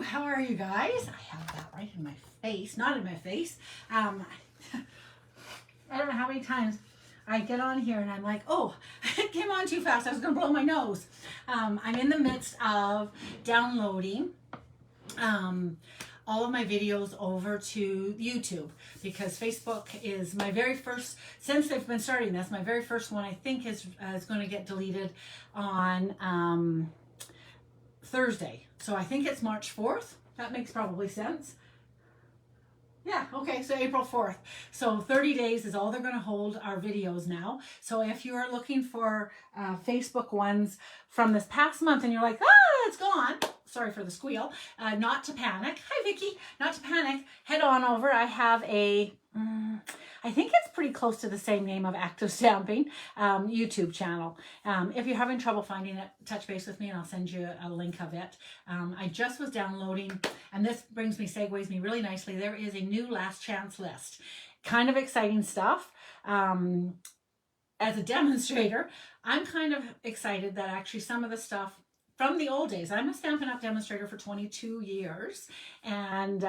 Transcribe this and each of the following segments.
how are you guys? I have that right in my face, not in my face. I don't know how many times I get on here and I'm like, oh, it came on too fast. I was going to blow my nose. I'm in the midst of downloading all of my videos over to YouTube because Facebook is my very first, since they've been starting this, my very first one I think is going to get deleted on Thursday. So I think it's March 4th. That makes probably sense. Yeah, okay, so April 4th. So 30 days is all they're going to hold our videos now. So if you're looking for Facebook ones from this past month and you're like, it's gone, sorry for the squeal, not to panic. Hi, Vicky. Not to panic. Head on over. I have a, I think it's pretty close to the same name of Active Stamping YouTube channel. If you're having trouble finding it, touch base with me and I'll send you a link of it. I just was downloading, and this segues me really nicely. There is a new last chance list. Kind of exciting stuff. As a demonstrator, I'm kind of excited that actually some of the stuff from the old days, I'm a Stampin' Up! Demonstrator for 22 years, and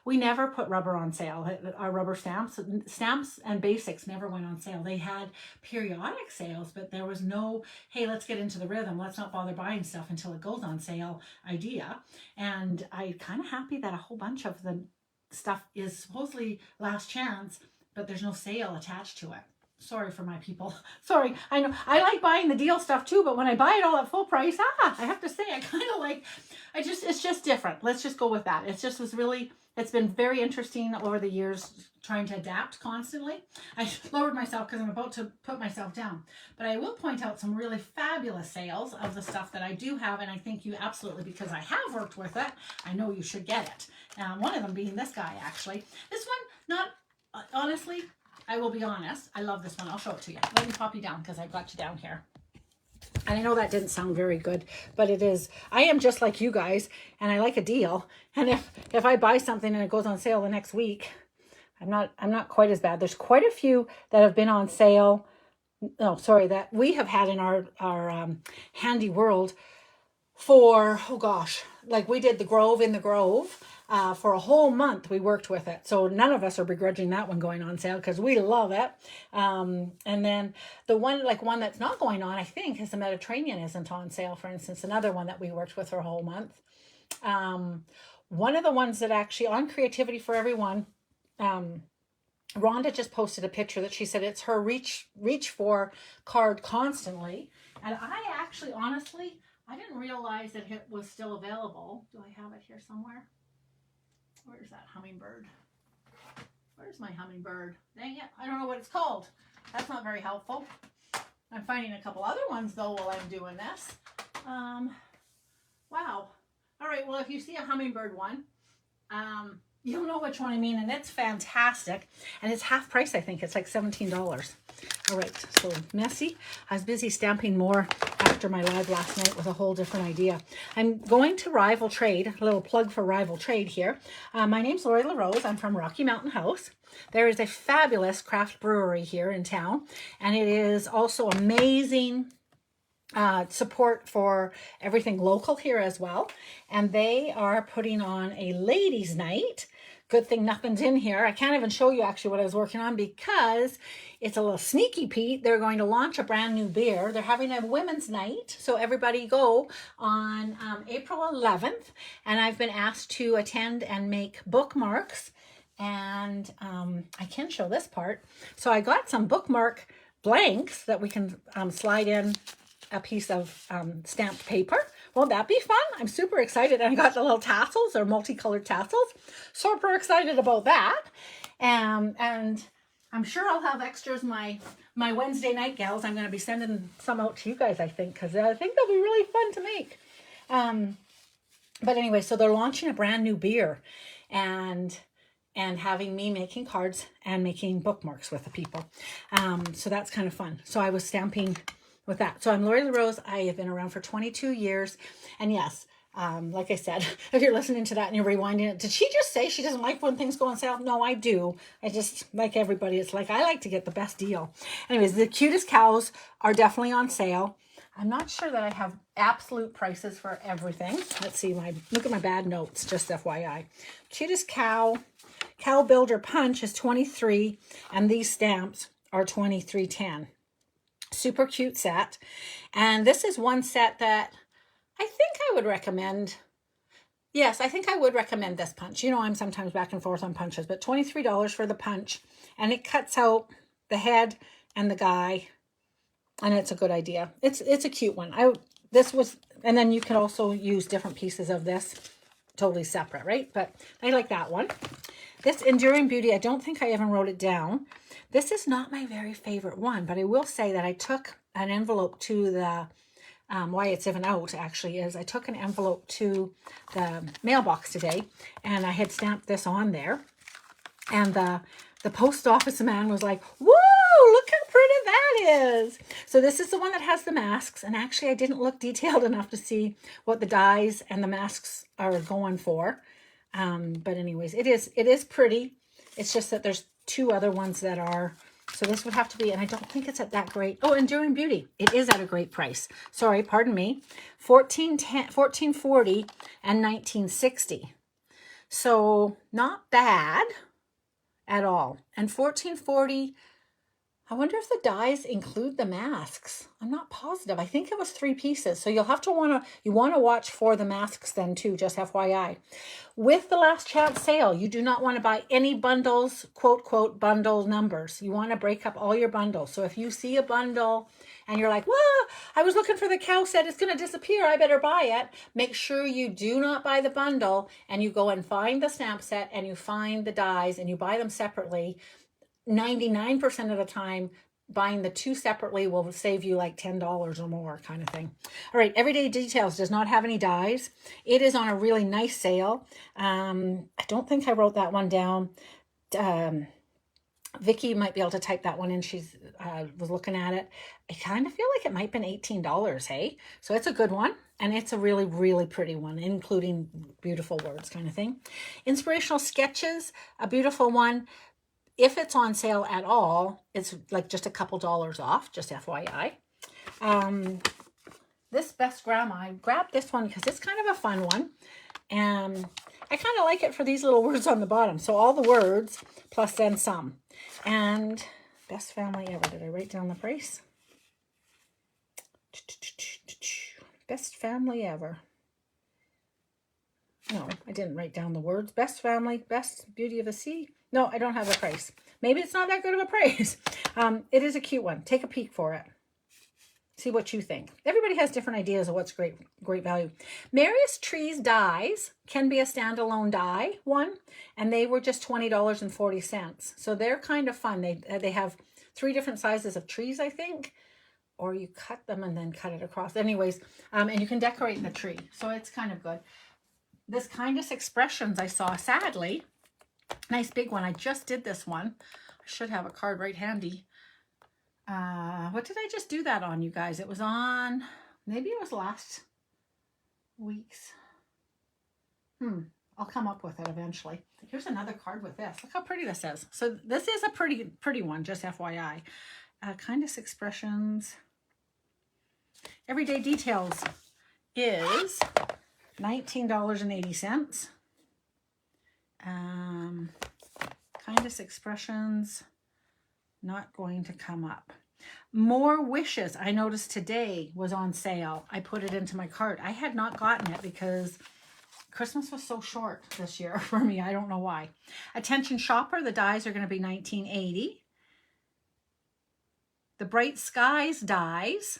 we never put rubber on sale. Our rubber stamps and basics never went on sale. They had periodic sales, but there was no, hey, let's get into the rhythm. Let's not bother buying stuff until it goes on sale idea. And I'm kind of happy that a whole bunch of the stuff is supposedly last chance, but there's no sale attached to it. Sorry for my people. Sorry. I know I like buying the deal stuff too, but when I buy it all at full price, I have to say I kind of like, it's just different. Let's just go with that. It's been very interesting over the years trying to adapt constantly. I lowered myself because I'm about to put myself down, but I will point out some really fabulous sales of the stuff that I do have. And I think you absolutely, because I have worked with it, I know you should get it. One of them being this guy, actually. This one, not honestly, I will be honest, I love this one. I'll show it to you. Let me pop you down because I've got you down here. And I know that didn't sound very good, but it is. I am just like you guys, and I like a deal. And if I buy something and it goes on sale the next week, I'm not quite as bad. There's quite a few that have been on sale. No, sorry, that we have had in our handy world for, oh gosh, like we did the Grove in the Grove. For a whole month we worked with it, so none of us are begrudging that one going on sale because we love it. And then the one that's not going on, I think, is the Mediterranean isn't on sale, for instance. Another one that we worked with for a whole month. One of the ones that actually on Creativity for Everyone, Rhonda just posted a picture that she said it's her reach for card constantly, and I actually honestly I didn't realize that it was still available. Do I have it here somewhere? Where's that hummingbird? Where's my hummingbird? Dang it, I don't know what it's called. That's not very helpful. I'm finding a couple other ones though while I'm doing this. Wow. All right, well, if you see a hummingbird one, you'll know which one I mean, and it's fantastic. And it's half price, I think. It's like $17. All right, so messy. I was busy stamping more after my live last night with a whole different idea. I'm going to Rival Trade, a little plug for Rival Trade here. My name's Lori LaRose. I'm from Rocky Mountain House. There is a fabulous craft brewery here in town, and it is also amazing support for everything local here as well. And they are putting on a ladies' night. Good thing nothing's in here. I can't even show you actually what I was working on because it's a little sneaky Pete. They're going to launch a brand new beer. They're having a women's night. So everybody go on April 11th. And I've been asked to attend and make bookmarks. And I can show this part. So I got some bookmark blanks that we can slide in a piece of stamped paper. Won't that be fun? I'm super excited. And I got the little tassels or multicolored tassels. Super excited about that. And I'm sure I'll have extras. My Wednesday night gals, I'm going to be sending some out to you guys, I think, because I think they'll be really fun to make. But anyway, so they're launching a brand new beer and having me making cards and making bookmarks with the people. So that's kind of fun. So I was stamping with that. So I'm Lori LaRose. I have been around for 22 years. And yes, like I said, if you're listening to that and you're rewinding it, did she just say she doesn't like when things go on sale? No, I do. I just, like everybody, it's like I like to get the best deal. Anyways, the cutest cows are definitely on sale. I'm not sure that I have absolute prices for everything. Let's see, look at my bad notes, just FYI. Cutest Cow Builder Punch is $23, and these stamps are $23.10. Super cute set. And this is one set that I think I would recommend. Yes, I think I would recommend this punch. You know, I'm sometimes back and forth on punches, but $23 for the punch, and it cuts out the head and the guy, and it's a good idea. It's a cute one. And then you can also use different pieces of this totally separate, right? But I like that one. This Enduring Beauty, I don't think I even wrote it down. This is not my very favorite one, but I will say that I took an envelope to the why it's even out actually is I took an envelope to the mailbox today, and I had stamped this on there, and the post office man was like, "Woo, look how pretty that is." So this is the one that has the masks, and actually I didn't look detailed enough to see what the dies and the masks are going for, but anyways, it is pretty. It's just that there's two other ones that are. So this would have to be, and I don't think it's at that great. Oh, Enduring Beauty. It is at a great price. Sorry, pardon me. $14.40 and $19.60. So not bad at all. And $14.40. I wonder if the dies include the masks. I'm not positive. I think it was 3 pieces. So you'll have to want to watch for the masks then too, just FYI. With the last chance sale, you do not want to buy any bundles, quote, bundle numbers. You want to break up all your bundles. So if you see a bundle and you're like, well, I was looking for the cow set, it's going to disappear, I better buy it. Make sure you do not buy the bundle, and you go and find the stamp set and you find the dies and you buy them separately. 99% of the time, buying the 2 separately will save you like $10 or more kind of thing. All right, Everyday Details does not have any dies. It is on a really nice sale. I don't think I wrote that one down. Vicky might be able to type that one in. She's was looking at it. I kind of feel like it might have been $18, hey? So it's a good one, and it's a really, really pretty one, including beautiful words kind of thing. Inspirational Sketches, a beautiful one. If it's on sale at all, it's like just a couple dollars off, just FYI. This Best Grandma, I grabbed this one because it's kind of a fun one. And I kind of like it for these little words on the bottom. So all the words plus then some. And Best Family Ever. Did I write down the price? Best Family Ever. No, I didn't write down the words. Best Family, Best Beauty of the Sea. No, I don't have a price. Maybe it's not that good of a price. It is a cute one. Take a peek for it. See what you think. Everybody has different ideas of what's great value. Marius Trees dies can be a standalone die one, and they were just $20.40. So they're kind of fun. They have 3 different sizes of trees, I think, or you cut them and then cut it across. Anyways, and you can decorate the tree. So it's kind of good. This Kindest Expressions I saw, sadly, nice big one. I just did this one. I should have a card right handy. What did I just do that on, you guys? It was on, maybe it was last week's. I'll come up with it eventually. Here's another card with this. Look how pretty this is. So this is a pretty one, just FYI. Kindest Expressions. Everyday Details is $19.80. Kindest Expressions, not going to come up. More Wishes, I noticed today was on sale. I put it into my cart. I had not gotten it because Christmas was so short this year for me. I don't know why. Attention Shopper, the dies are going to be $19.80. The Bright Skies dies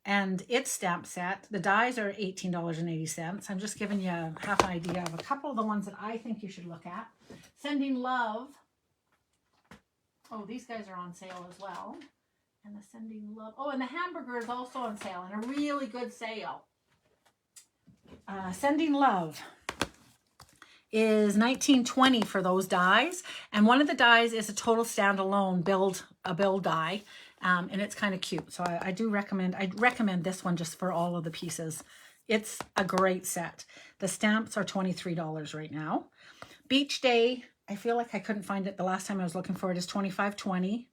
and its stamp set, the dies are $18.80. I'm just giving you half an idea of a couple of the ones that I think you should look at. Sending Love. Oh, these guys are on sale as well. And the Sending Love. Oh, and the hamburger is also on sale, and a really good sale. Sending Love is $19.20 for those dies. And one of the dies is a total standalone build die. And it's kind of cute. So I'd recommend this one just for all of the pieces. It's a great set. The stamps are $23 right now. Beach Day, I feel like I couldn't find it the last time I was looking for it, is $25.20.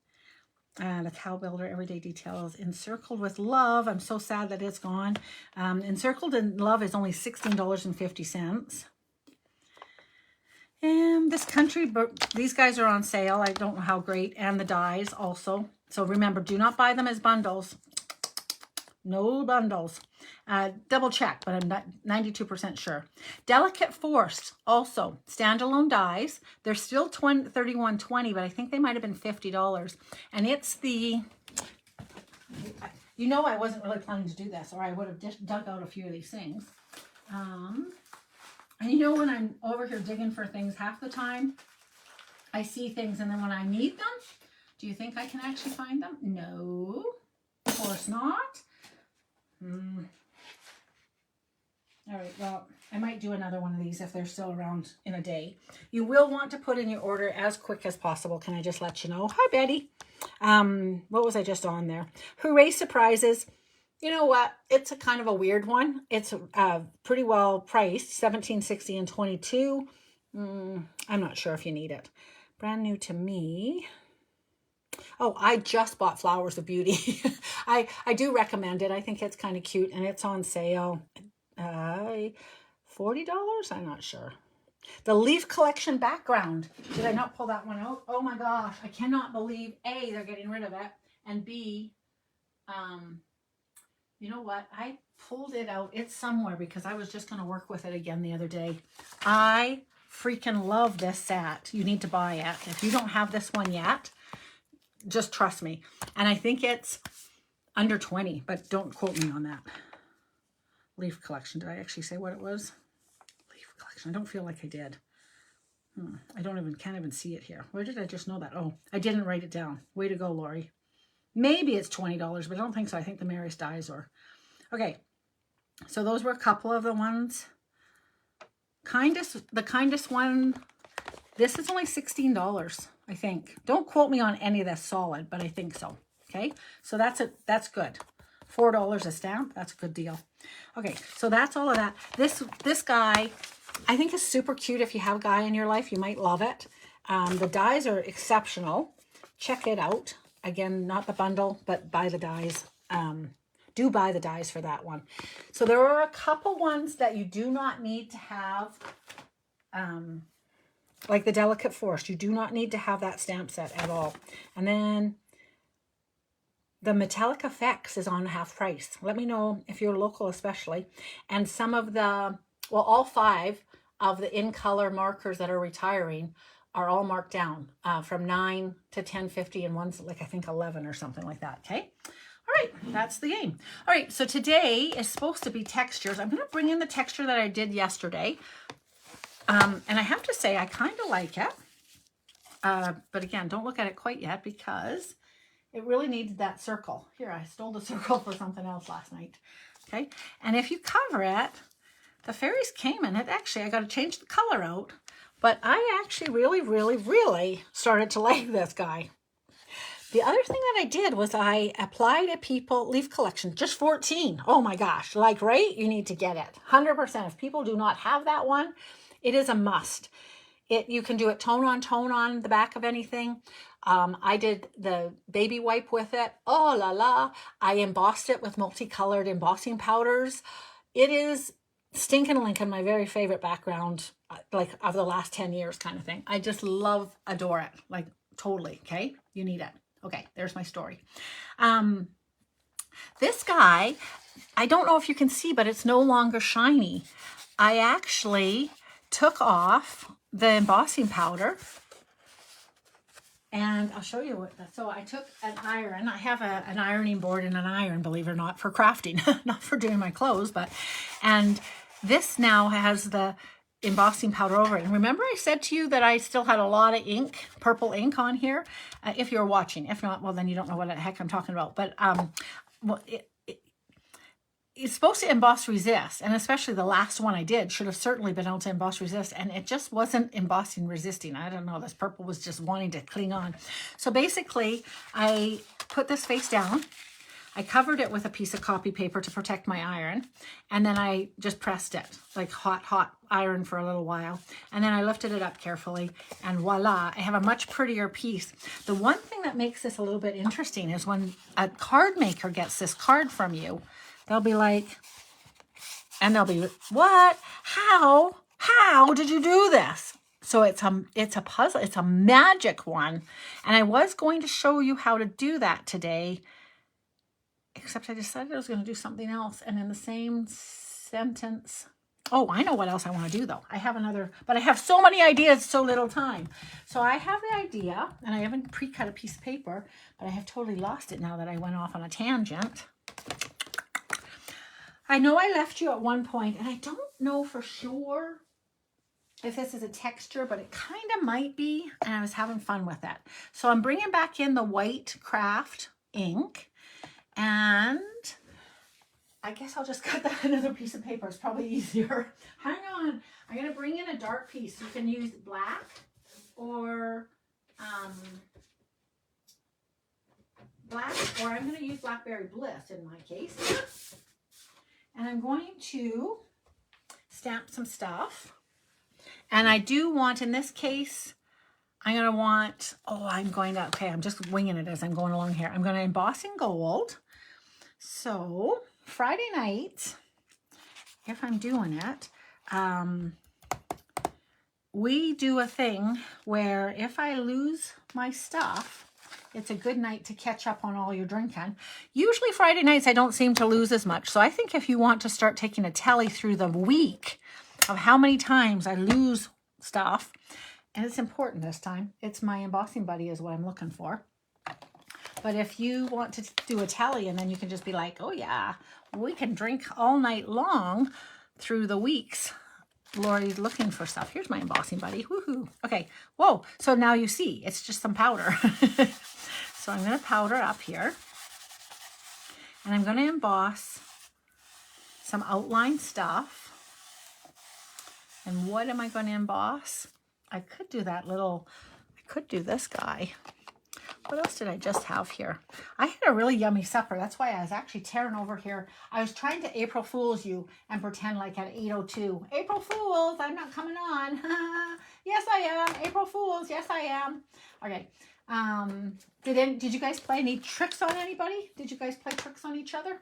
And a Cow Builder Everyday Details Encircled with Love. I'm so sad that it's gone. Encircled in Love is only $16.50. And this country, these guys are on sale. I don't know how great. And the dies also. So remember, do not buy them as bundles. No bundles. Double check, but I'm not 92% sure. Delicate Force, also standalone dies. They're still $31.20, but I think they might have been $50. And it's the, you know, I wasn't really planning to do this, or I would have just dug out a few of these things. And you know, when I'm over here digging for things, half the time I see things, and then when I need them, do you think I can actually find them? No, of course not. All right, well, I might do another one of these if they're still around in a day. You will want to put in your order as quick as possible. Can I just let you know? Hi, Betty. What was I just on there? Hooray Surprises. You know what? It's a kind of a weird one. It's pretty well priced, $17.60 and $22. I'm not sure if you need it. Brand new to me. Oh, I just bought Flowers of Beauty. I do recommend it. I think it's kind of cute, and it's on sale. $40? I'm not sure. The Leaf Collection background. Did I not pull that one out? Oh my gosh. I cannot believe, A, they're getting rid of it, and B, you know what? I pulled it out. It's somewhere because I was just going to work with it again the other day. I freaking love this set. You need to buy it. If you don't have this one yet, just trust me. And I think it's under 20, but don't quote me on that. Leaf Collection. Did I actually say what it was? Leaf Collection. I don't feel like I did. I can't even see it here. Where did I just know that? Oh, I didn't write it down. Way to go, Lori. Maybe it's $20, but I don't think so. I think the Mary's dies or... Okay. So those were a couple of the ones. The kindest one. This is only $16, I think. Don't quote me on any of this solid, but I think so. Okay. So that's good. $4 a stamp. That's a good deal. Okay. So that's all of that. This guy, I think is super cute. If you have a guy in your life, you might love it. The dies are exceptional. Check it out. Again, not the bundle, but buy the dies. Do buy the dies for that one. So there are a couple ones that you do not need to have, like the Delicate Force. You do not need to have that stamp set at all. And then the Metallic Effects is on half price. Let me know if you're local especially. And some of the, well, all 5 of the in color markers that are retiring are all marked down from 9 to 10.50, and one's like I think 11 or something like that. Okay. All right, that's the game. All right, so today is supposed to be textures. I'm going to bring in the texture that I did yesterday. And I have to say I kind of like it. But again, don't look at it quite yet because it really needed that circle. Here, I stole the circle for something else last night. Okay, and if you cover it, the fairies came in it. Actually, I got to change the color out. But I actually really started to like this guy. The other thing that I did was I applied a People Leaf Collection, just 14. Oh my gosh, like, right? You need to get it. 100%. If people do not have that one, it is a must. You can do it tone on the back of anything. I did the baby wipe with it. Oh la la. I embossed it with multicolored embossing powders. It is stinking Lincoln, my very favorite background, like of the last 10 years kind of thing. I just adore it, like totally. Okay, you need it. Okay, there's my story. This guy, I don't know if you can see, but it's no longer shiny. I actually took off the embossing powder, and I'll show you what. So I took an iron. I have an ironing board and an iron, believe it or not, for crafting, not for doing my clothes, and this now has the embossing powder over it. And remember I said to you that I still had a lot of ink, purple ink on here, if you're watching. If not, well, then you don't know what the heck I'm talking about. But well, it's supposed to emboss resist, and especially the last one I did should have certainly been able to emboss resist, and it just wasn't embossing resisting. I don't know, this purple was just wanting to cling on. So basically I put this face down, I covered it with a piece of copy paper to protect my iron. And then I just pressed it like hot iron for a little while. And then I lifted it up carefully and voila, I have a much prettier piece. The one thing that makes this a little bit interesting is when a card maker gets this card from you, they'll be like, and they'll be, what? How did you do this? So it's a puzzle. It's a magic one. And I was going to show you how to do that today, except I decided I was going to do something else. And in the same sentence, oh, I know what else I want to do though. I have another, but I have so many ideas, so little time. So I have the idea, and I haven't pre-cut a piece of paper, but I have totally lost it now that I went off on a tangent. I know I left you at one point, and I don't know for sure if this is a texture, but it kind of might be, and I was having fun with that. So I'm bringing back in the white craft ink, and I guess I'll just cut that another piece of paper. It's probably easier. Hang on. I'm going to bring in a dark piece. You can use black or I'm going to use Blackberry Bliss in my case. And I'm going to stamp some stuff. And I do want, in this case, I'm going to want, okay, I'm just winging it as I'm going along here. I'm going to emboss in gold. So Friday night, if I'm doing it, we do a thing where if I lose my stuff, it's a good night to catch up on all your drinking. Usually Friday nights, I don't seem to lose as much. So I think if you want to start taking a tally through the week of how many times I lose stuff, and it's important this time, it's my embossing buddy is what I'm looking for. But if you want to do a tally and then you can just be like, oh yeah, we can drink all night long through the weeks. Lori's looking for stuff. Here's my embossing buddy. Woohoo. Okay. Whoa. So now you see, it's just some powder. So I'm going to powder up here. And I'm going to emboss some outline stuff. And what am I going to emboss? I could do this guy. What else did I just have here? I had a really yummy supper. That's why I was actually tearing over here. I was trying to April Fool's you and pretend like at 8:02. April Fools, I'm not coming on. Yes, I am. April Fools, yes, I am. Okay. Did you guys play any tricks on anybody? Did you guys play tricks on each other?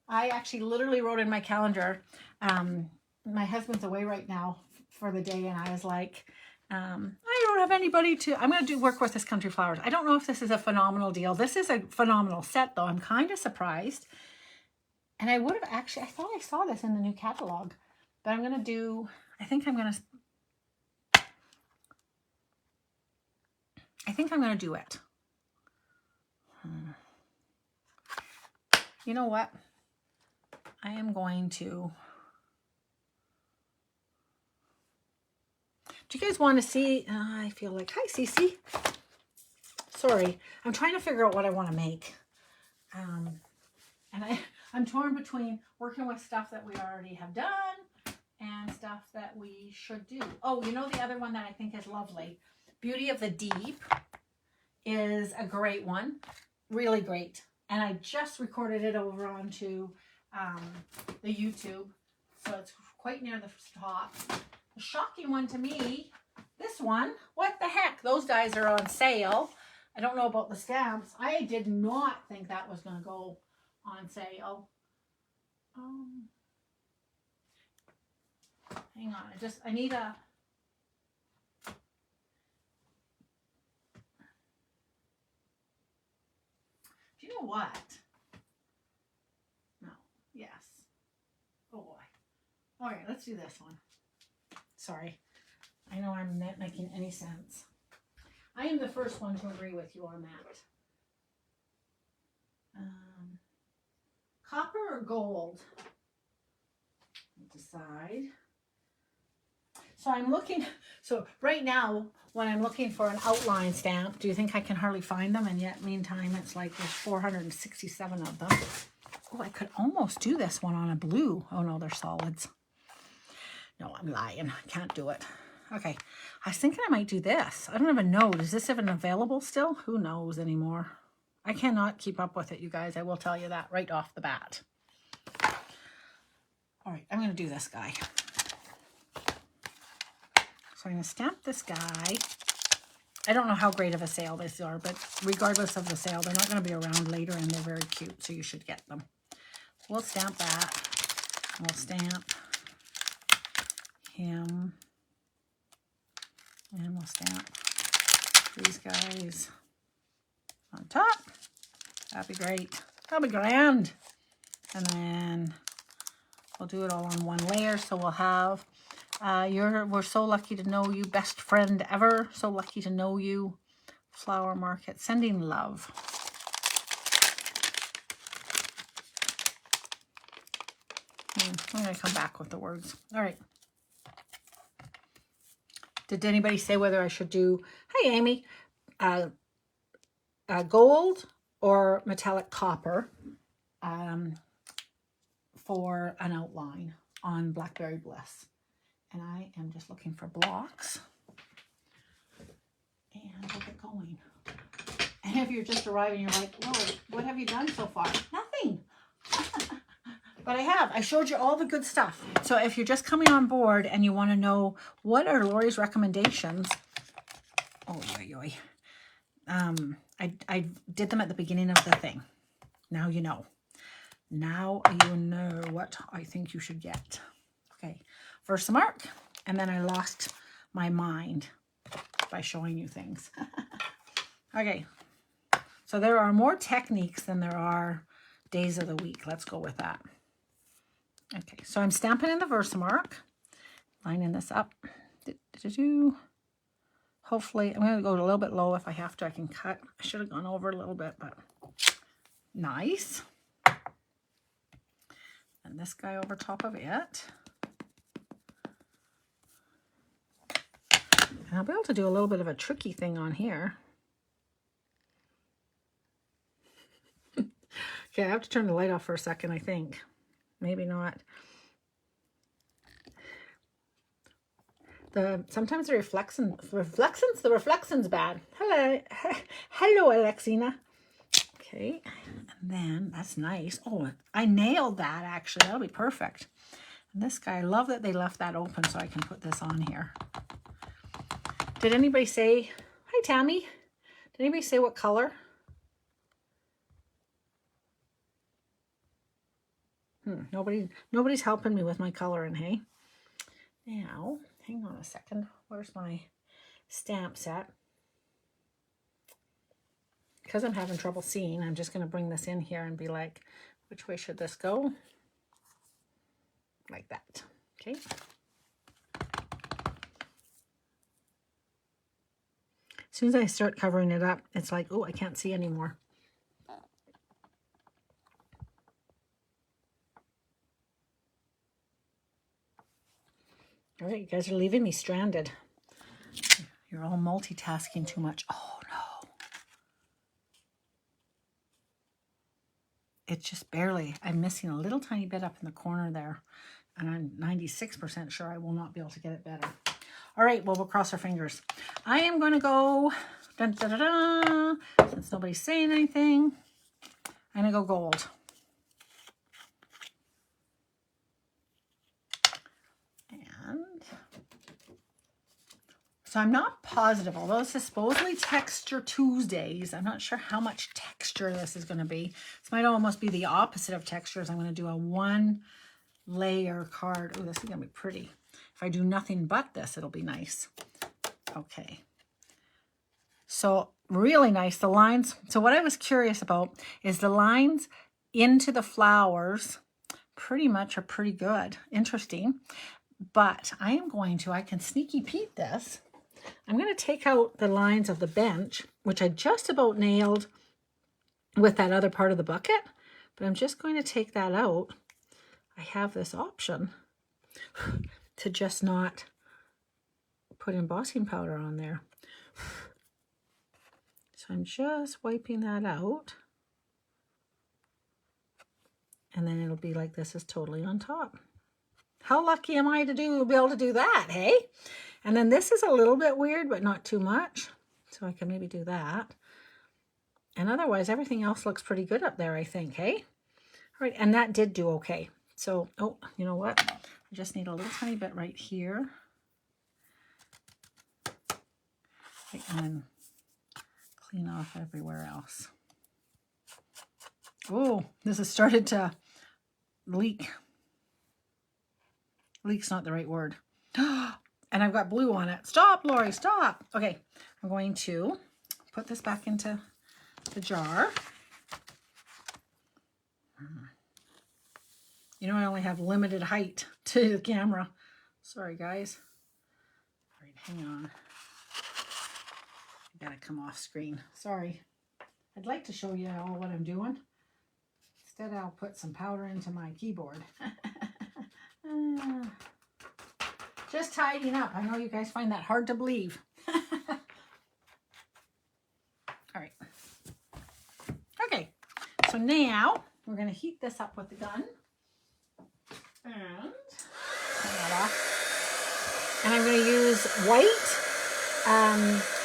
I actually literally wrote in my calendar, my husband's away right now for the day, and I was like, I don't have anybody I'm going to work with this Country Flowers. I don't know if this is a phenomenal deal. This is a phenomenal set, though. I'm kind of surprised. And I would have actually, I thought I saw this in the new catalog. But I'm going to do, I think I'm going to do it. You know what? I am going to... Do you guys want to see? I feel like, hi, Cece. Sorry, I'm trying to figure out what I want to make. And I'm torn between working with stuff that we already have done and stuff that we should do. Oh, you know the other one that I think is lovely? Beauty of the Deep is a great one. Really great. And I just recorded it over onto the YouTube. So it's quite near the top. The shocking one to me, this one, what the heck? Those guys are on sale. I don't know about the stamps. I did not think that was going to go on sale. Hang on. I need a... Do you know what? No. Yes. Oh boy. All right, let's do this one. Sorry. I know I'm not making any sense. I am the first one to agree with you on that. Copper or gold? Decide. So I'm looking, so right now, when I'm looking for an outline stamp, do you think I can hardly find them? And yet, meantime, it's like there's 467 of them. Oh, I could almost do this one on a blue. Oh no, they're solids. No, I'm lying. I can't do it. Okay. I was thinking I might do this. I don't even know. Is this even available still? Who knows anymore? I cannot keep up with it, you guys. I will tell you that right off the bat. All right, I'm going to do this guy. So I'm going to stamp this guy. I don't know how great of a sale these are, but regardless of the sale, they're not going to be around later, and they're very cute, so you should get them. We'll stamp that. We'll stamp him. And we'll stamp these guys on top. That'd be great. That'll be grand. And then we'll do it all on one layer. So we'll have, we're so lucky to know you, best friend ever. So lucky to know you. Flower Market, sending love. I'm going to come back with the words. All right. Did anybody say whether I should do, hi Amy, gold or metallic copper for an outline on Blackberry Bliss? And I am just looking for blocks. And we'll get going. And if you're just arriving, you're like, whoa, what have you done so far? Nothing. But I have. I showed you all the good stuff. So if you're just coming on board and you want to know what are Lori's recommendations, I did them at the beginning of the thing. Now you know. Now you know what I think you should get. Okay, Versamark, and then I lost my mind by showing you things. Okay, so there are more techniques than there are days of the week. Let's go with that. Okay, so I'm stamping in the Versamark, lining this up. Hopefully, I'm going to go a little bit low. If I have to, I can cut. I should have gone over a little bit, but nice. And this guy over top of it. And I'll be able to do a little bit of a tricky thing on here. Okay, I have to turn the light off for a second, I think. Maybe not. Sometimes the reflection's bad. Hello, Alexina. Okay, and then that's nice. Oh, I nailed that actually. That'll be perfect. And this guy, I love that they left that open so I can put this on here. Did anybody say, hi Tammy? Did anybody say what color? Nobody's helping me with my coloring, hey? Now, hang on a second. Where's my stamp set? Because I'm having trouble seeing, I'm just going to bring this in here and be like, which way should this go? Like that. Okay. As soon as I start covering it up, it's like, oh, I can't see anymore. All right, you guys are leaving me stranded. You're all multitasking too much. Oh, no. It's just barely. I'm missing a little tiny bit up in the corner there. And I'm 96% sure I will not be able to get it better. All right, well, we'll cross our fingers. I am going to go, dun, dun, dun, dun, since nobody's saying anything, I'm going to go gold. So I'm not positive, although this is supposedly Texture Tuesdays. I'm not sure how much texture this is going to be. This might almost be the opposite of textures. I'm going to do a one layer card. Oh, this is going to be pretty. If I do nothing but this, it'll be nice. Okay. So really nice. The lines. So what I was curious about is the lines into the flowers pretty much are pretty good. Interesting. But I can sneaky Pete this. I'm going to take out the lines of the bench, which I just about nailed with that other part of the bucket, but I'm just going to take that out. I have this option to just not put embossing powder on there. So I'm just wiping that out. And then it'll be like this is totally on top. How lucky am I to be able to do that, hey? And then this is a little bit weird, but not too much. So I can maybe do that. And otherwise, everything else looks pretty good up there, I think, hey? All right, and that did do okay. So, oh, you know what? I just need a little tiny bit right here. Okay, and then clean off everywhere else. Oh, this has started to leak. Leak's not the right word. And I've got blue on it. Stop, Lori, stop. Okay, I'm going to put this back into the jar. You know, I only have limited height to the camera. Sorry, guys. All right, hang on. I gotta come off screen. Sorry. I'd like to show you all what I'm doing. Instead, I'll put some powder into my keyboard. Just tidying up. I know you guys find that hard to believe. All right. Okay. So now we're going to heat this up with the gun. And turn that off. And I'm going to use white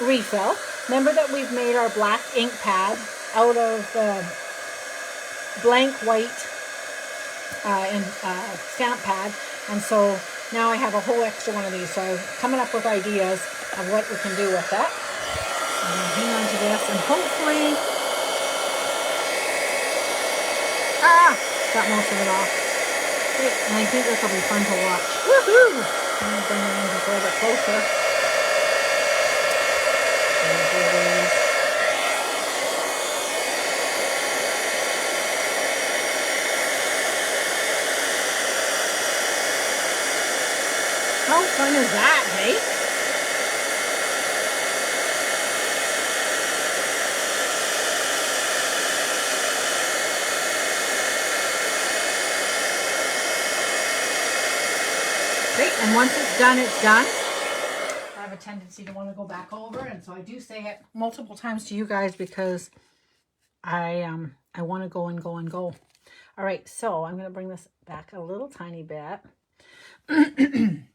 refill. Remember that we've made our black ink pad out of blank white stamp pad. And so now I have a whole extra one of these. So I'm coming up with ideas of what we can do with that. Hang on to this and hopefully... got most of it off. Great. And I think this will be fun to watch. Woohoo! I'm going to bring it in just a little bit closer. How fun is that, hey? Great, and once it's done, it's done. I have a tendency to want to go back over, and so I do say it multiple times to you guys because I want to go and go and go. All right, so I'm going to bring this back a little tiny bit. And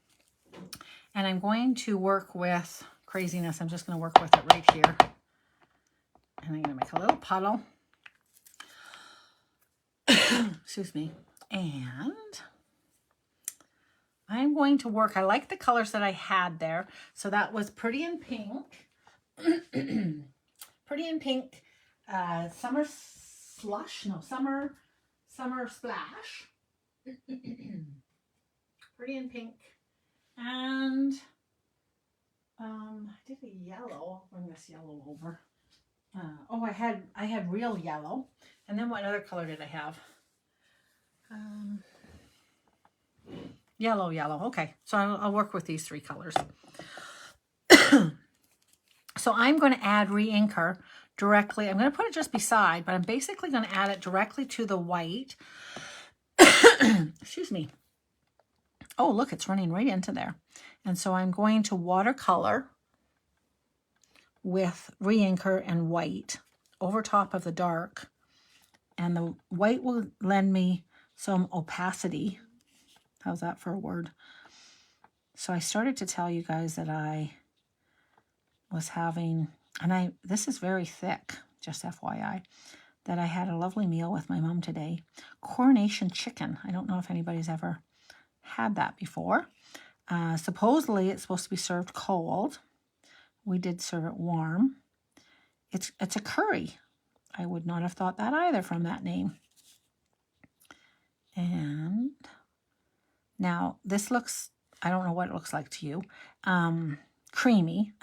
I'm going to work with craziness. I'm just going to work with it right here. And I'm going to make a little puddle. Excuse me. And I'm going to work. I like the colors that I had there. So that was Pretty in Pink. Pretty in Pink. Summer Slush. No, Summer Splash. Pretty in Pink. And I did a yellow. I'll bring this yellow over. Oh, I had real yellow. And then what other color did I have? Yellow. Okay, so I'll work with these three colors. So I'm going to add reinker directly. I'm going to put it just beside, but I'm basically going to add it directly to the white. Excuse me. Oh, look, it's running right into there. And so I'm going to watercolor with reinker and white over top of the dark. And the white will lend me some opacity. How's that for a word? So I started to tell you guys that I was having, and this is very thick, just FYI, that I had a lovely meal with my mom today. Coronation chicken. I don't know if anybody's ever had that before. Supposedly it's supposed to be served cold. We did serve it warm. It's a curry. I would not have thought that either from that name. And now this looks, I don't know what it looks like to you, creamy.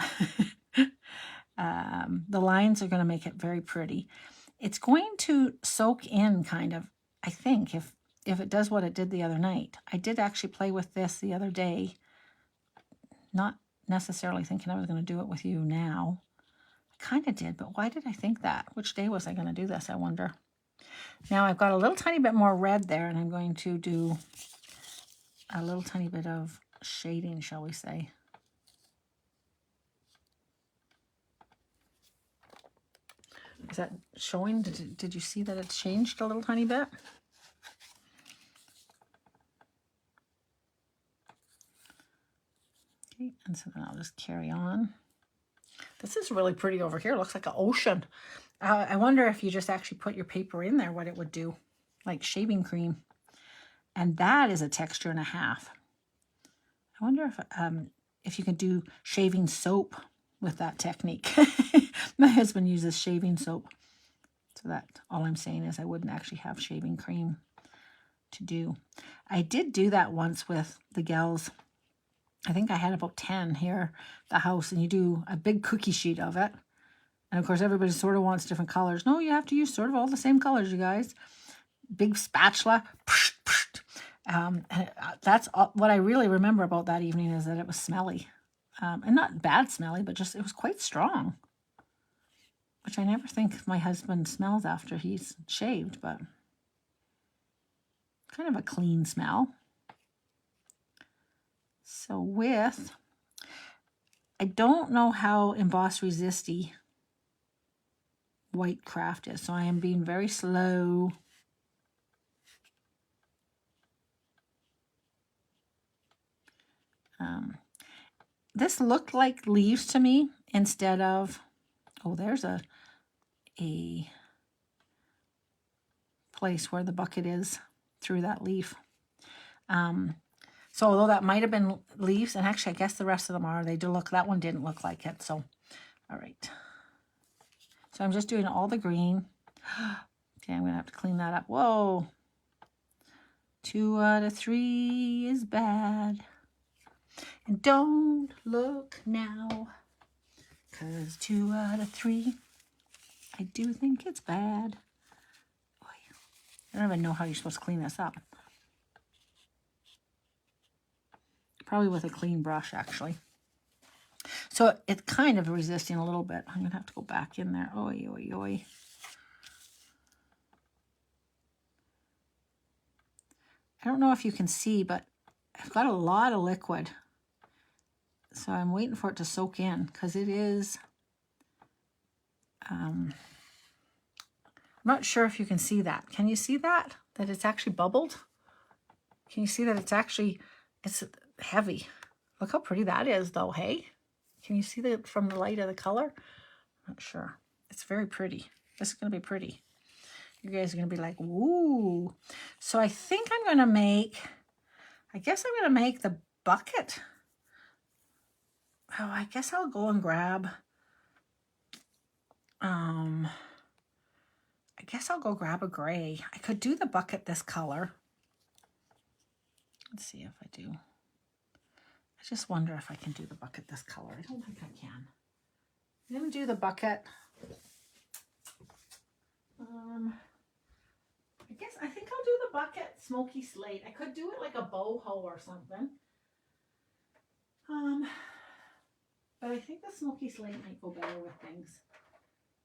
The lines are going to make it very pretty. It's going to soak in kind of, I think, if it does what it did the other night. I did actually play with this the other day, not necessarily thinking I was going to do it with you now. I kind of did, but why did I think that? Which day was I going to do this, I wonder? Now I've got a little tiny bit more red there, and I'm going to do a little tiny bit of shading, shall we say. Is that showing? Did you see that it's changed a little tiny bit? Okay, and so then I'll just carry on. This is really pretty over here. It looks like an ocean. I wonder if you just actually put your paper in there, what it would do, like shaving cream. And that is a texture and a half. I wonder if you can do shaving soap with that technique. My husband uses shaving soap. So that, all I'm saying is I wouldn't actually have shaving cream to do. I did do that once with the gals. I think I had about 10 here at the house, and you do a big cookie sheet of it. And of course, everybody sort of wants different colors. No, you have to use sort of all the same colors, you guys. Big spatula. That's all, what I really remember about that evening is that it was smelly. And not bad smelly, but just it was quite strong. Which I never think my husband smells after he's shaved, but kind of a clean smell. So with, I don't know how emboss resisty white craft is, so I am being very slow. This looked like leaves to me instead of, oh, there's a place where the bucket is through that leaf. So although that might have been leaves, and actually I guess the rest of them are, they do look, that one didn't look like it. So, all right. So I'm just doing all the green. Okay, I'm gonna have to clean that up. Whoa. 2 out of 3 is bad. And don't look now, 'cause 2 out of 3, I do think it's bad. I don't even know how you're supposed to clean this up. Probably with a clean brush, actually. So it's kind of resisting a little bit. I'm going to have to go back in there. Oy, oy, oy. I don't know if you can see, but I've got a lot of liquid. So I'm waiting for it to soak in because it is... I'm not sure if you can see that. Can you see that? That it's actually bubbled? Can you see that it's actually, it's heavy? Look how pretty that is though, hey? Can you see that from the light of the color? Not sure. It's very pretty. This is going to be pretty. You guys are going to be like, woo. So I think I'm going to make, I guess I'm going to make the bucket. Oh, I guess I'll go and grab, I guess I'll go grab a gray. I could do the bucket this color. Let's see if I do. I just wonder if I can do the bucket this color. I don't think I can. I'm going to do the bucket. I think I'll do the bucket smoky slate. I could do it like a boho or something. But I think the smoky slate might go better with things.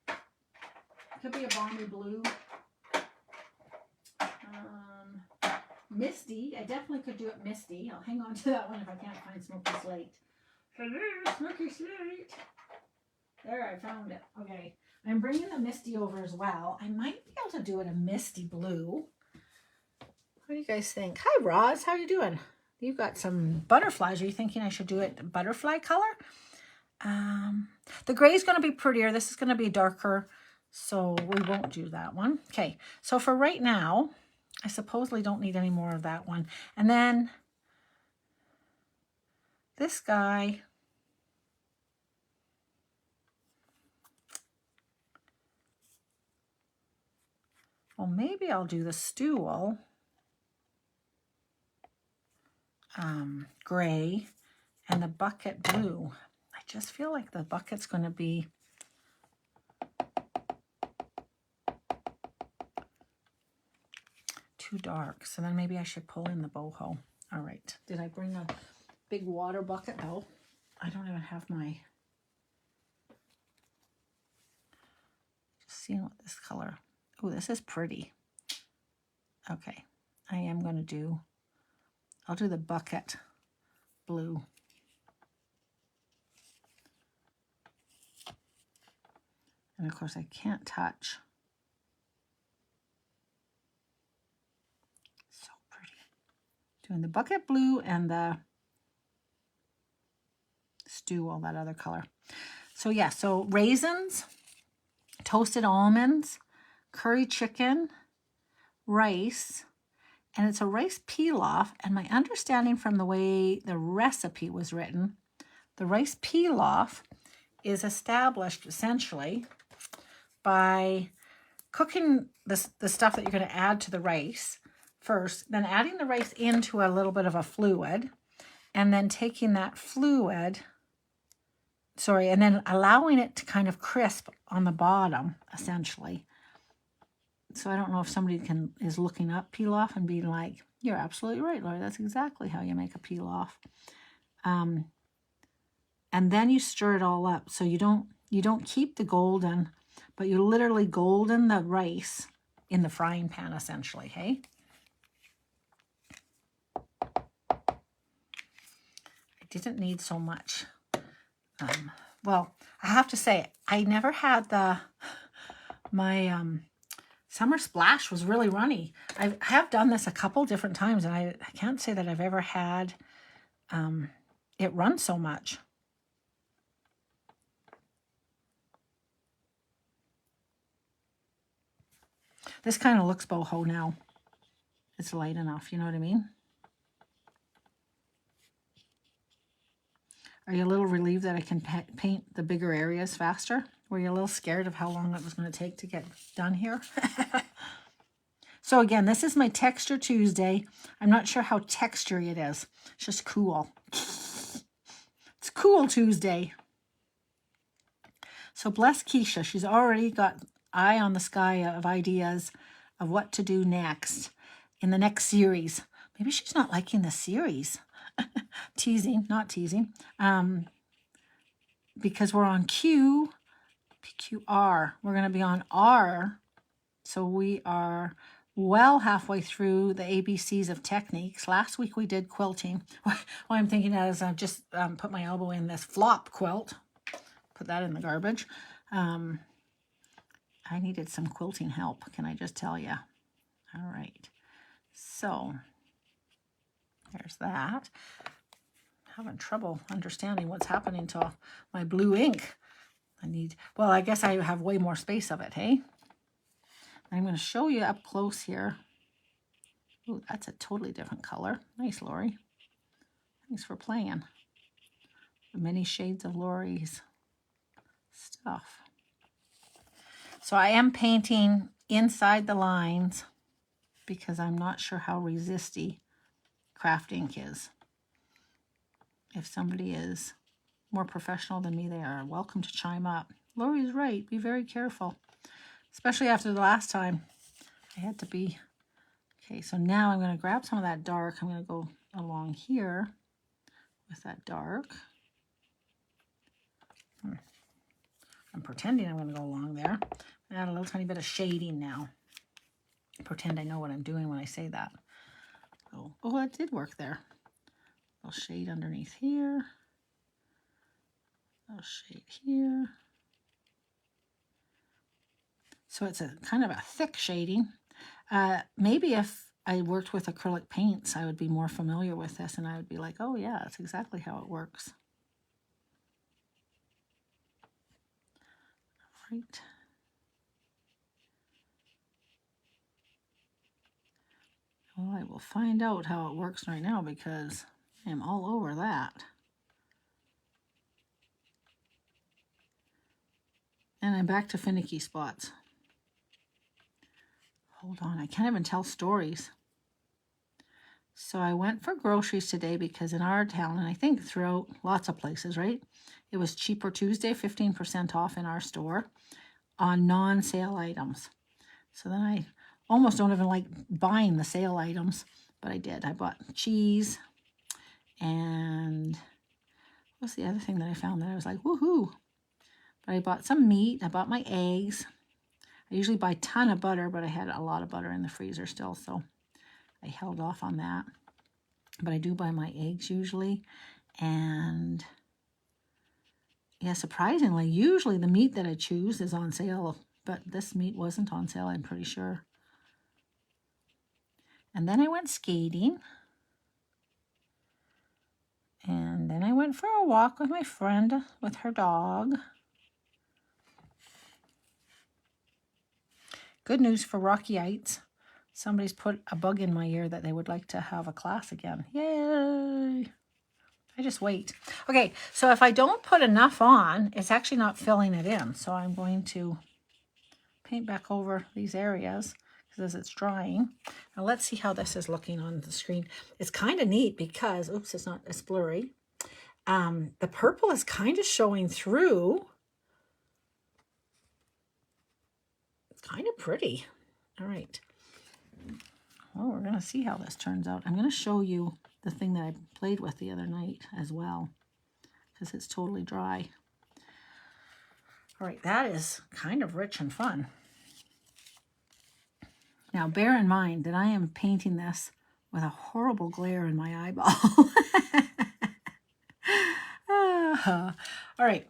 It could be a balmy blue. Misty. I definitely could do it misty. I'll hang on to that one if I can't find smoky slate. Hello, smoky slate. There, I found it. Okay. I'm bringing the misty over as well. I might be able to do it a misty blue. What do you guys think? Hi, Roz. How are you doing? You've got some butterflies. Are you thinking I should do it butterfly color? The gray is going to be prettier. This is going to be darker, so we won't do that one. Okay, so for right now, I supposedly don't need any more of that one. And then this guy, well, maybe I'll do the stool gray and the bucket blue. I just feel like the bucket's going to be too dark. So then maybe I should pull in the boho. All right. Did I bring a big water bucket? No, I don't even have my... Just seeing what this color... Oh, this is pretty. Okay. I am going to do... I'll do the bucket blue. And of course I can't touch. So pretty. Doing the bucket blue and the stew, all that other color. So yeah, so raisins, toasted almonds, curry chicken, rice, and it's a rice pilaf. And my understanding from the way the recipe was written, the rice pilaf is established essentially by cooking the stuff that you're going to add to the rice first, then adding the rice into a little bit of a fluid, and then taking that fluid, and then allowing it to kind of crisp on the bottom, essentially. So I don't know if somebody is looking up pilaf and being like, you're absolutely right, Lori, that's exactly how you make a pilaf. And then you stir it all up. So you don't keep the golden, but you literally golden the rice in the frying pan, essentially, hey? I didn't need so much. Well, I have to say, I never had my summer splash was really runny. I have done this a couple different times, and I can't say that I've ever had it run so much. This kind of looks boho now. It's light enough, you know what I mean? Are you a little relieved that I can paint the bigger areas faster? Were you a little scared of how long it was going to take to get done here? So again, this is my Texture Tuesday. I'm not sure how textury it is. It's just cool. It's Cool Tuesday. So bless Keisha. She's already got eye on the sky of ideas of what to do next in the next series. Maybe she's not liking the series. Teasing, not teasing. Because we're on Q, PQR. We're going to be on R. So we are well halfway through the ABCs of techniques. Last week we did quilting. What I'm thinking is I've just put my elbow in this flop quilt. Put that in the garbage. I needed some quilting help, can I just tell you? All right. So there's that. Having trouble understanding what's happening to my blue ink. I guess I have way more space of it, hey? I'm going to show you up close here. Ooh, that's a totally different color. Nice, Lori. Thanks for playing. The many shades of Lori's stuff. So I am painting inside the lines because I'm not sure how resisty craft ink is. If somebody is more professional than me, they are welcome to chime up. Lori's right. Be very careful, especially after the last time. I had to be. Okay, so now I'm going to grab some of that dark. I'm going to go along here with that dark. I'm pretending I'm going to go along there. Add a little tiny bit of shading now. Pretend I know what I'm doing when I say that. Oh, it did work there. I'll shade underneath here. I'll shade here. So it's a kind of a thick shading. Maybe if I worked with acrylic paints, I would be more familiar with this, and I would be like, oh yeah, that's exactly how it works. Right. Well, I will find out how it works right now because I am all over that. And I'm back to finicky spots. Hold on, I can't even tell stories. So I went for groceries today because in our town, and I think throughout lots of places, right? It was Cheaper Tuesday, 15% off in our store on non-sale items. So then I almost don't even like buying the sale items, but I did. I bought cheese and what's the other thing that I found that I was like, woohoo. But I bought some meat. I bought my eggs. I usually buy a ton of butter, but I had a lot of butter in the freezer still, so I held off on that. But I do buy my eggs usually. And yeah, surprisingly, usually the meat that I choose is on sale, but this meat wasn't on sale, I'm pretty sure. And then I went skating. And then I went for a walk with my friend with her dog. good news for Rockieites. Somebody's put a bug in my ear that they would like to have a class again. Yay! I just wait. Okay, so if I don't put enough on, it's actually not filling it in. So I'm going to paint back over these areas as it's drying. Now let's see how this is looking on the screen. It's kind of neat because, oops, it's blurry. The purple is kind of showing through. It's kind of pretty. All right. Well, we're going to see how this turns out. I'm going to show you the thing that I played with the other night as well, because it's totally dry. All right, that is kind of rich and fun. Now, bear in mind that I am painting this with a horrible glare in my eyeball. All right.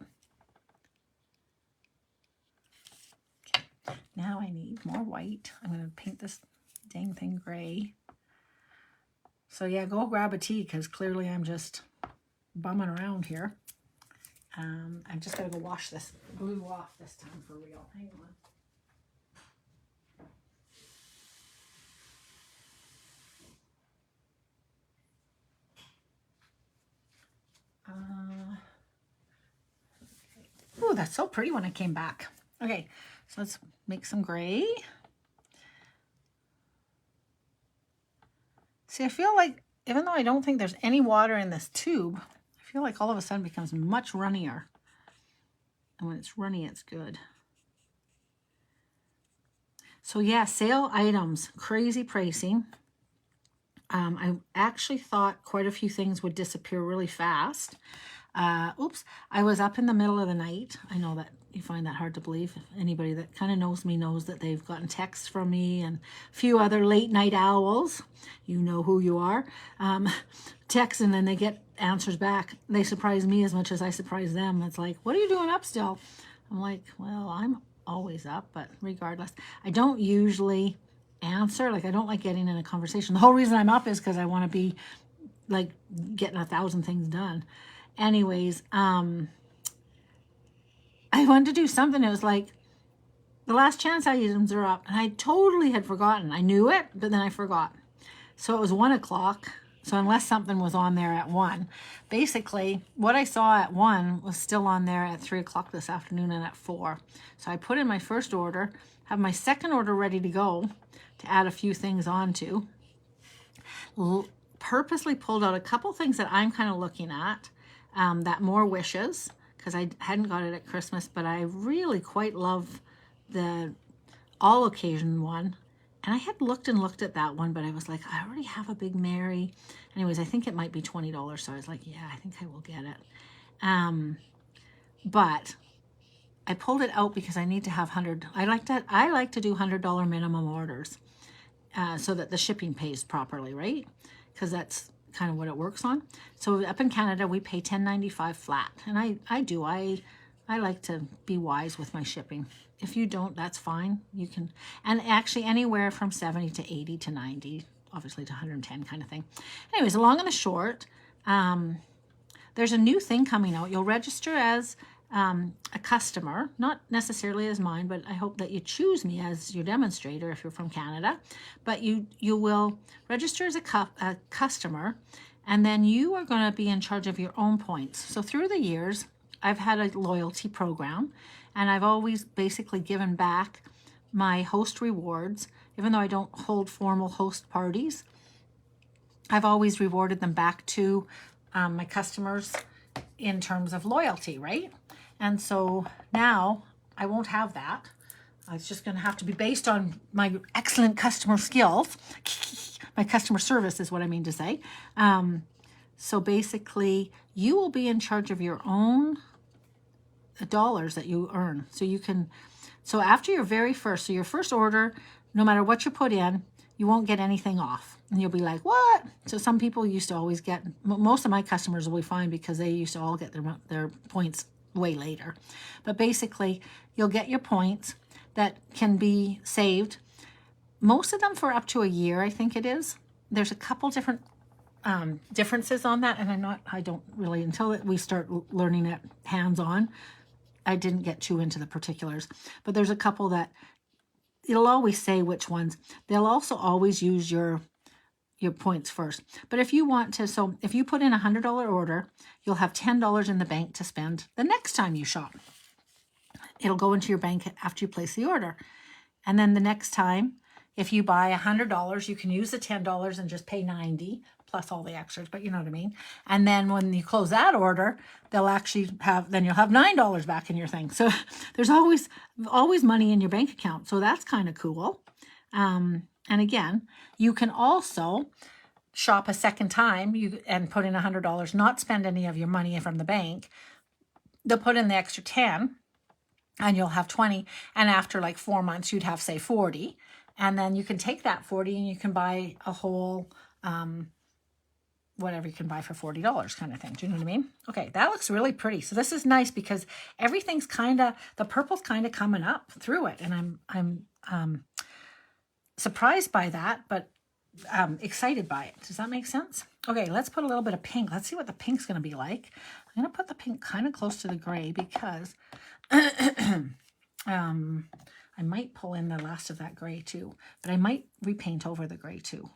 Okay. Now I need more white. I'm going to paint this dang thing gray. So yeah, go grab a tea because clearly I'm just bumming around here. I'm just going to go wash this glue off this time for real. Hang on. Oh, that's so pretty when I came back. Okay, so let's make some gray. See, I feel like, even though I don't think there's any water in this tube, I feel like all of a sudden it becomes much runnier. And when it's runny, it's good. So yeah, sale items, crazy pricing. I actually thought quite a few things would disappear really fast. Oops, I was up in the middle of the night. I know that you find that hard to believe. Anybody that kind of knows me knows that they've gotten texts from me, and a few other late night owls, you know who you are, text, and then they get answers back. They surprise me as much as I surprise them. It's like, what are you doing up still? I'm like, well, I'm always up, but regardless, I don't usually answer. Like, I don't like getting in a conversation. The whole reason I'm up is because I want to be like getting 1,000 things done. Anyways, I wanted to do something. It was like the last chance items are up, and I totally had forgotten. I knew it, but then I forgot. So it was 1 o'clock. So unless something was on there at 1, basically what I saw at 1 was still on there at 3 o'clock this afternoon and at 4. So I put in my first order, have my second order ready to go to add a few things onto. Purposely pulled out a couple things that I'm kind of looking at, that more wishes, because I hadn't got it at Christmas, but I really quite love the all occasion one. And I had looked at that one, but I was like, I already have a big Mary. Anyways, I think it might be $20. So I was like, yeah, I think I will get it. But I pulled it out because I need to have 100. I like to do $100 minimum orders, so that the shipping pays properly, right? Because that's kind of what it works on. So up in Canada, we pay $10.95 flat. And I do. I like to be wise with my shipping. If you don't, that's fine. You can, and actually anywhere from 70 to 80 to 90, obviously to 110 kind of thing. Anyways, long and the short, there's a new thing coming out. You'll register as a customer, not necessarily as mine, but I hope that you choose me as your demonstrator if you're from Canada. But you will register as a customer, and then you are going to be in charge of your own points. So through the years, I've had a loyalty program, and I've always basically given back my host rewards. Even though I don't hold formal host parties, I've always rewarded them back to my customers in terms of loyalty, right? And so now I won't have that. It's just going to have to be based on my excellent customer skills. My customer service is what I mean to say. So basically, you will be in charge of your own dollars that you earn. So you can, so after your very first, so your first order, no matter what you put in, you won't get anything off. And you'll be like, what? So some people used to always get, most of my customers will be fine because they used to all get their points way later. But basically, you'll get your points that can be saved. Most of them for up to a year, I think it is. There's a couple different differences on that, and I don't really, until we start learning it hands-on, I didn't get too into the particulars. But there's a couple that it'll always say which ones. They'll also always use your points first. But if you want to, so if you put in $100 order, you'll have $10 in the bank to spend the next time you shop. It'll go into your bank after you place the order. And then the next time, if you buy $100, you can use the $10 and just pay $90 plus all the extras, but you know what I mean? And then when you close that order, they'll actually have, then you'll have $9 back in your thing. So there's always money in your bank account. So that's kind of cool. And again, you can also shop a second time and put in $100, not spend any of your money from the bank. They'll put in the extra 10 and you'll have 20. And after like 4 months, you'd have say 40. And then you can take that 40 and you can buy a whole, whatever you can buy for $40 kind of thing. Do you know what I mean? Okay, that looks really pretty. So this is nice because everything's kind of, the purple's kind of coming up through it. And I'm surprised by that, but excited by it. Does that make sense? Okay, let's put a little bit of pink. Let's see what the pink's going to be like. I'm going to put the pink kind of close to the gray because I might pull in the last of that gray too, but I might repaint over the gray too.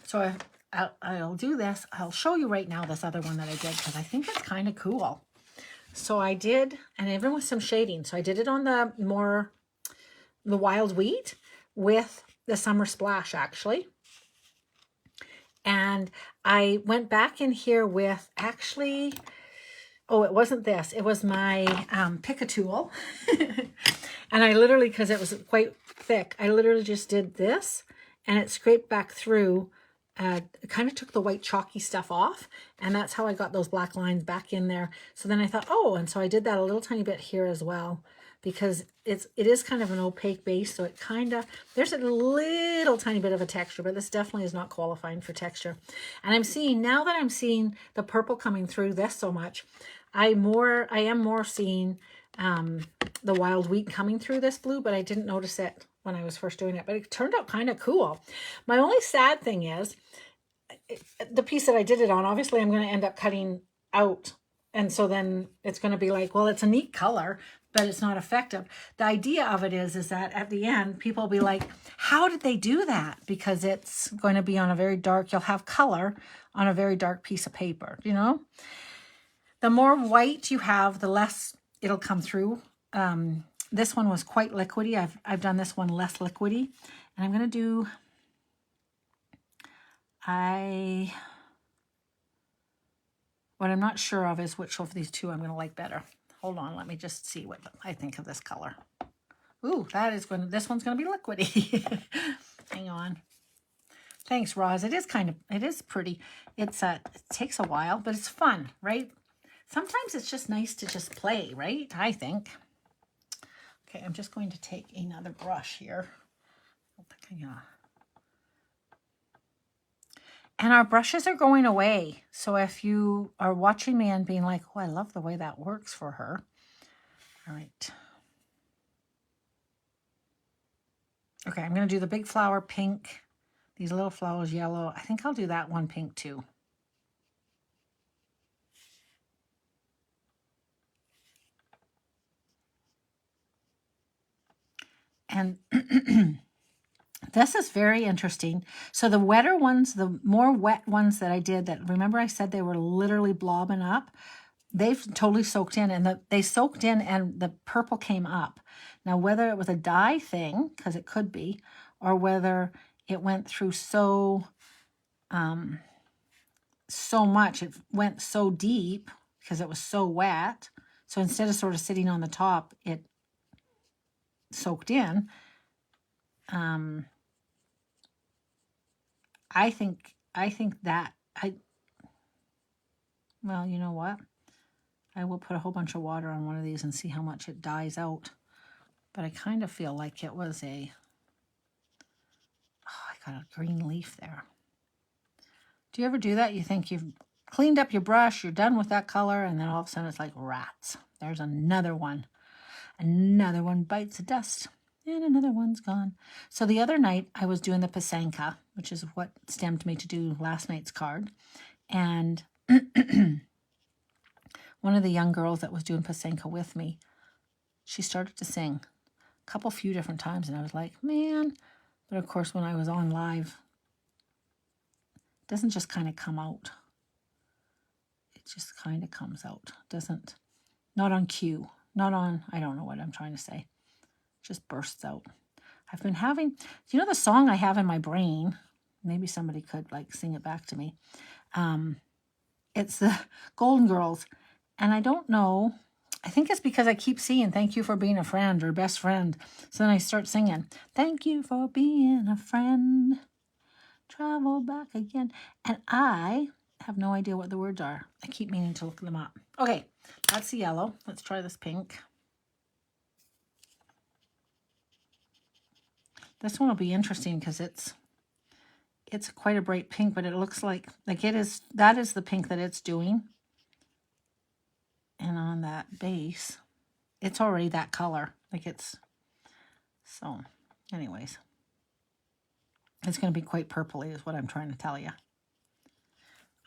So I'll do this. I'll show you right now this other one that I did because I think it's kind of cool. So I did, and even with some shading. So I did it on the wild wheat with the summer splash actually. And I went back in here with actually, oh, it wasn't this. It was my pick-a-tool. And I literally, because it was quite thick, I literally just did this and it scraped back through. It kind of took the white chalky stuff off, and that's how I got those black lines back in there. So then I thought, oh, and so I did that a little tiny bit here as well, because it is kind of an opaque base, so it kind of, there's a little tiny bit of a texture, but this definitely is not qualifying for texture. And I'm seeing, now that I'm seeing the purple coming through this so much, I am more seeing the wild wheat coming through this blue, but I didn't notice it when I was first doing it, but it turned out kind of cool. My only sad thing is the piece that I did it on, obviously I'm going to end up cutting out. And so then it's going to be like, well, it's a neat color, but it's not effective. The idea of it is that at the end, people will be like, how did they do that? Because it's going to be on a very dark, you'll have color on a very dark piece of paper, you know? The more white you have, the less it'll come through. This one was quite liquidy. I've done this one less liquidy. And I'm going to do, what I'm not sure of is which of these two I'm going to like better. Hold on, let me just see what I think of this color. Ooh, this one's going to be liquidy. Hang on. Thanks, Roz. It is pretty. It takes a while, but it's fun, right? Sometimes it's just nice to just play, right? I think. Okay, I'm just going to take another brush here. And our brushes are going away. So if you are watching me and being like, oh, I love the way that works for her. All right. Okay, I'm going to do the big flower pink. These little flowers yellow. I think I'll do that one pink too. And this is very interesting. So the wetter ones, the more wet ones that I did, that remember I said they were literally blobbing up, they've totally soaked in, and they soaked in and the purple came up. Now, whether it was a dye thing, because it could be, or whether it went through so much, it went so deep because it was so wet. So instead of sort of sitting on the top, it soaked in. I think that well, you know what? I will put a whole bunch of water on one of these and see how much it dyes out. But I kind of feel like it was I got a green leaf there. Do you ever do that? You think you've cleaned up your brush, you're done with that color, and then all of a sudden it's like rats. There's another one. Another one bites the dust. And another one's gone. So the other night I was doing the Pasanka, which is what stemmed me to do last night's card. And when one of the young girls that was doing Pasenka with me, she started to sing a few different times, and I was like, man. But of course, when I was on live, it doesn't just kind of come out. It just kind of comes out. Doesn't, not on cue, not on, I don't know what I'm trying to say. It just bursts out. I've been having, you know, the song I have in my brain, maybe somebody could like sing it back to me. It's the Golden Girls. And I don't know, I think it's because I keep seeing thank you for being a friend or best friend. So then I start singing, thank you for being a friend, travel back again. And I have no idea what the words are. I keep meaning to look them up. Okay, that's the yellow. Let's try this pink. This one will be interesting because it's quite a bright pink, but it looks like it is, that is the pink that it's doing. And on that base, it's already that color. Like it's, so anyways, it's going to be quite purpley is what I'm trying to tell you.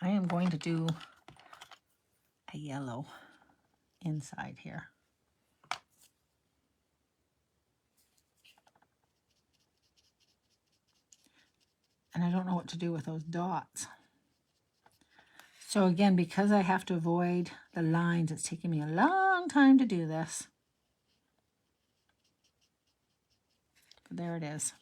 I am going to do a yellow inside here. And I don't know what to do with those dots. So again, because I have to avoid the lines, it's taking me a long time to do this. But there it is.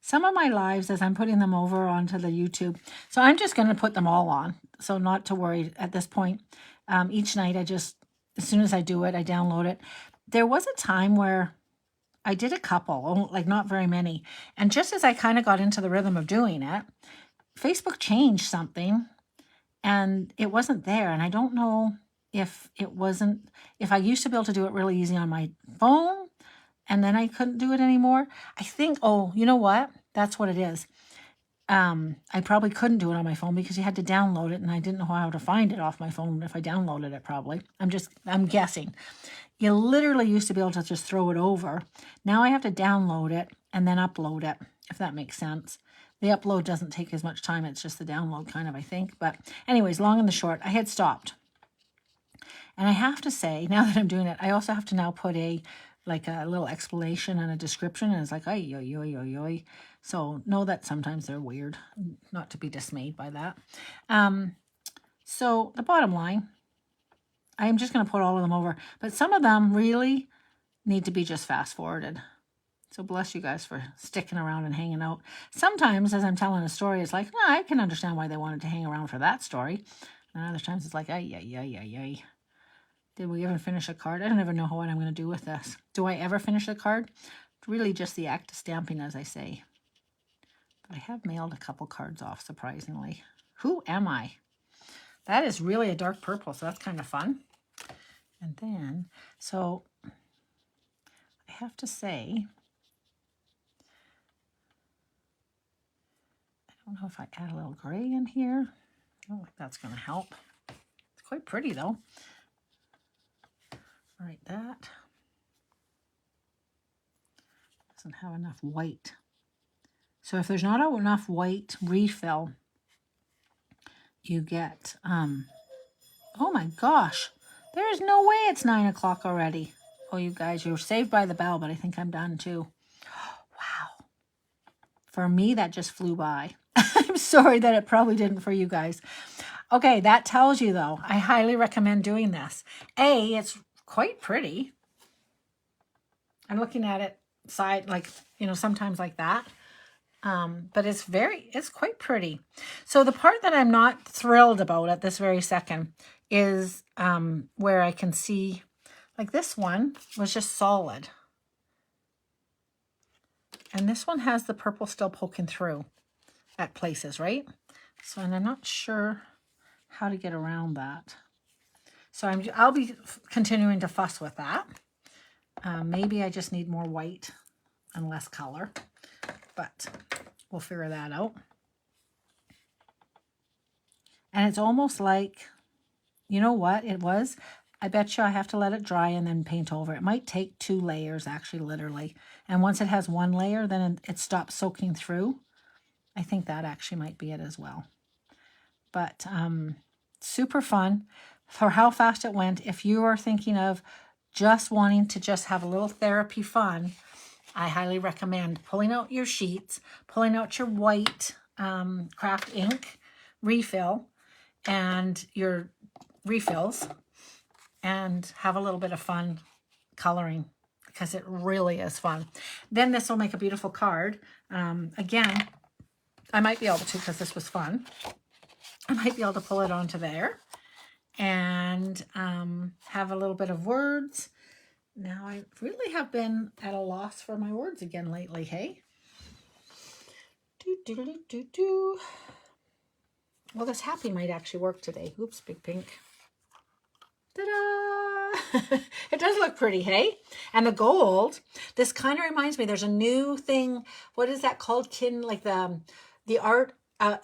Some of my lives, as I'm putting them over onto the YouTube, so I'm just going to put them all on. So not to worry at this point. Each night I just, as soon as I do it, I download it. There was a time where I did a couple, like not very many. And just as I kind of got into the rhythm of doing it, Facebook changed something and it wasn't there. And I don't know if it wasn't, if I used to be able to do it really easy on my phone and then I couldn't do it anymore. I think, oh, you know what? That's what it is. I probably couldn't do it on my phone because you had to download it and I didn't know how to find it off my phone if I downloaded it probably. I'm guessing. You literally used to be able to just throw it over. Now I have to download it and then upload it, if that makes sense. The upload doesn't take as much time. It's just the download kind of, I think. But anyways, long and the short, I had stopped. And I have to say, now that I'm doing it, I also have to now put a little explanation and a description. And it's like, ay, ay, ay, ay, ay. So know that sometimes they're weird, not to be dismayed by that. So the bottom line, I'm just going to put all of them over. But some of them really need to be just fast forwarded. So bless you guys for sticking around and hanging out. Sometimes as I'm telling a story, it's like, no, I can understand why they wanted to hang around for that story. And other times it's like, ay, ay, ay, ay, ay. Did we ever finish a card? I don't even know what I'm going to do with this. Do I ever finish a card? Really just the act of stamping, as I say. But I have mailed a couple cards off, surprisingly. Who am I? That is really a dark purple, so that's kind of fun. And then, so I have to say, I don't know if I add a little gray in here. I don't think that's going to help. It's quite pretty, though. All right, that doesn't have enough white. So if there's not enough white refill, you get, oh my gosh, there is no way it's 9 o'clock already. Oh, you guys, you're saved by the bell, but I think I'm done too. Wow. For me, that just flew by. I'm sorry that it probably didn't for you guys. Okay, that tells you though, I highly recommend doing this. It's quite pretty. I'm looking at it side, like, you know, sometimes like that. But it's quite pretty. So the part that I'm not thrilled about at this very second is where I can see, like this one was just solid. And this one has the purple still poking through at places, right? So, and I'm not sure how to get around that. So I'll be continuing to fuss with that. Maybe I just need more white and less color, but we'll figure that out. And it's almost like, you know what it was? I bet you I have to let it dry and then paint over. It might take 2 layers, actually, literally. And once it has 1 layer, then it stops soaking through. I think that actually might be it as well. But super fun. for how fast it went. If you are thinking of just wanting to just have a little therapy fun, I highly recommend pulling out your sheets, pulling out your white craft ink refill and your refills, and have a little bit of fun coloring, because it really is fun. Then this will make a beautiful card. Again, I might be able to, because this was fun, I might be able to pull it onto there and have a little bit of words. Now, I really have been at a loss for my words again lately, hey? Well, this happy might actually work today. Oops, big pink. Ta-da! It does look pretty, hey? And the gold, this kind of reminds me, there's a new thing. What is that called? Like the art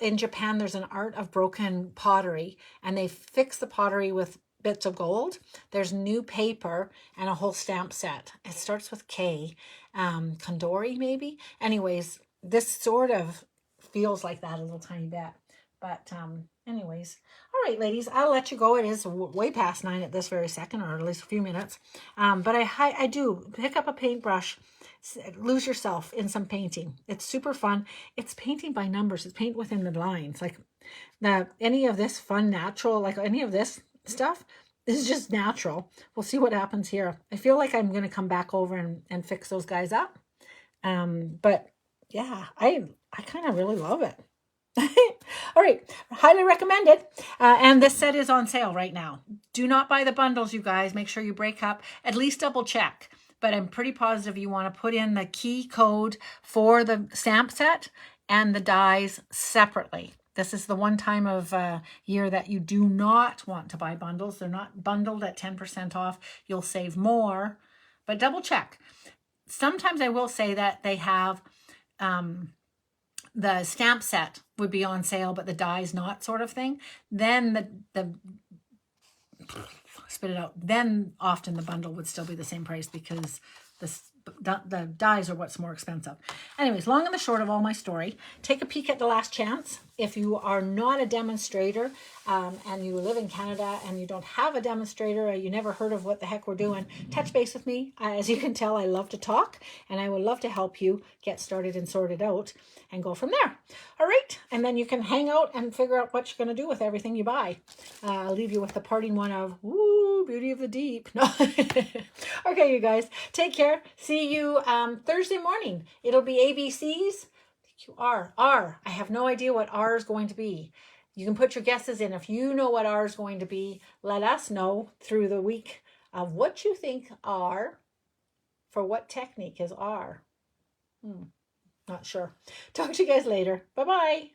in Japan, there's an art of broken pottery, and they fix the pottery with bits of gold. There's new paper and a whole stamp set. It starts with K, Kandori maybe. Anyways, this sort of feels like that a little tiny bit. But anyways, all right, ladies, I'll let you go. It is way past 9 at this very second, or at least a few minutes. But I do pick up a paintbrush, lose yourself in some painting. It's super fun. It's painting by numbers. It's paint within the lines. Like any of this fun, natural, like any of this stuff is just natural. We'll see what happens here. I feel like I'm going to come back over and fix those guys up. But yeah, I kind of really love it. All right, highly recommended. And this set is on sale right now. Do not buy the bundles, you guys. Make sure you break up. At least double check. But I'm pretty positive you want to put in the key code for the stamp set and the dies separately. This is the one time of year that you do not want to buy bundles. They're not bundled at 10% off. You'll save more, but double check. Sometimes I will say that they have the stamp set would be on sale, but the dies not, sort of thing. Then the spit it out. Then often the bundle would still be the same price, because the dies are what's more expensive. Anyways, long and the short of all my story, take a peek at the last chance. If you are not a demonstrator and you live in Canada and you don't have a demonstrator, or you never heard of what the heck we're doing, touch base with me. As you can tell, I love to talk, and I would love to help you get started and sort it out and go from there. All right. And then you can hang out and figure out what you're going to do with everything you buy. I'll leave you with the parting one of, woo, beauty of the deep. No. Okay, you guys, take care. See you Thursday morning. It'll be ABCs. R. I have no idea what R is going to be. You can put your guesses in. If you know what R is going to be, let us know through the week of what you think R, for what technique is R. Not sure. Talk to you guys later. Bye-bye.